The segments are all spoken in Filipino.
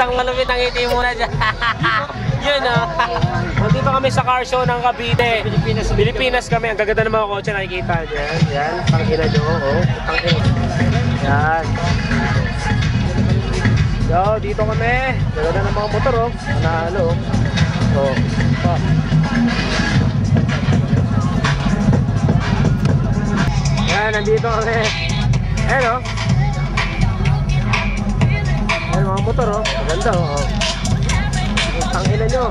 Isang malupit ang ngiti muna dyan. Yun ah. Nandito kami sa car show ng Cavite. Pilipinas kami. Ang gaganda ng mga kotse nakikita. Yan. Yan. Pangina nyo. Oh. Pangina. Yan. Yo, dito kami. Gaganda ng mga motor oh. Nanalo oh. Oh. Yan. Nandito kami. Ayan oh. Ayan mga motor oh. Maganda oh. Tangina nyo.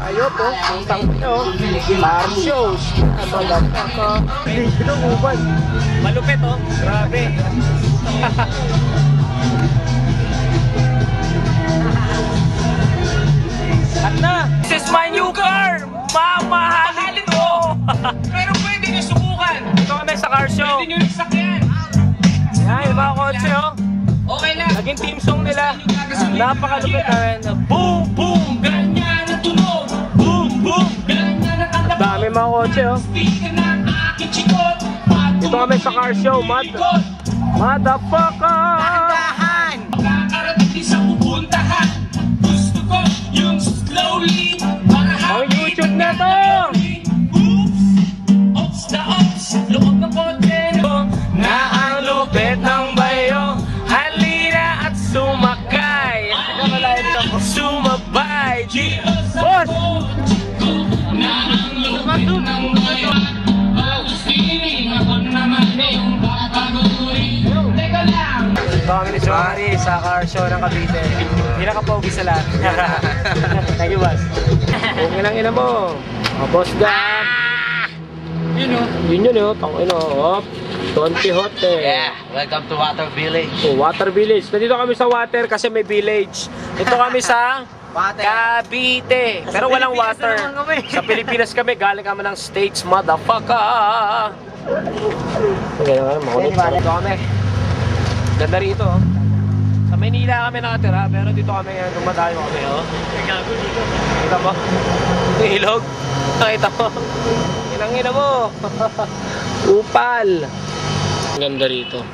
Ayo po, putang nyo. Car shows. Magandang hindi sila uban. Malupit oh. Grabe. At na, this is my new car! Mamahalin ko! Pero pwede nyo subukan! Ito kami sa car show. Pwede nyo isakyan! Yan, yung mga kotse oh. Okay lang! Naging team song nila. Napakalupit namin. Boom! Boom! Ganyan ang tunog! Boom! Boom! Ganyan ang kalabaw! Dami mga kotse oh. Speaker ng aking chikot! Ito kami sa car show, Motherfucker! Makakarating din sa pupuntahan! Gusto ko yung slowly Ang YouTube na to! Oops! Oops na oops! Loob ng kotse Na ang lupit ng bayo, halina at sumakay. Sumabay. Boss! Na ang lupit ng bayo, Agustini, ako naman yung babaguhin. Teka lang! Ito kami ni Joari sa car show ng Cavite. Hindi nakapogi sa lahat. Thank you, boss. Kung ilang mo. Boss Gam. Yun o. Yun o. Pangino. Hop. Don Quixote. Yeah, welcome to Water Village. Oh, Water Village. Nandito kami sa water kasi may village. Ito kami sa Cavite. Pero walang water. Sa Pilipinas kami. Galing kami ng States, motherfucker. Okay naman, makulit. Dito kami. Ganda rito. Oh. Sa Maynila kami nakatira, pero dito kami dumadayo kami. Oh. Kita mo? Ito ilog. Nakita mo? Inangina mo. Upal. Ganda rito.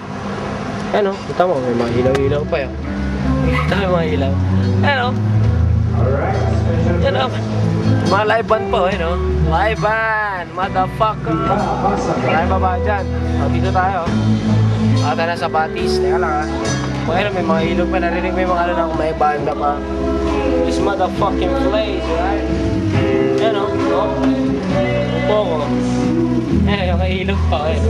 Ano? Kita mo, may mga ilaw-ilaw pa yun. Kita mo mga ilaw. Ano? Ano? Mga live band po, eh, no? Live band! Motherfucker! Maraming baba dyan. O, dito tayo. Ata na sa Batis. Teka lang, ha? Mga may mga ilog pa. Narinig may mga ano na may banda pa. This motherfucking place, right? Ano? Upo ko. Eh, yung ilog pa, eh.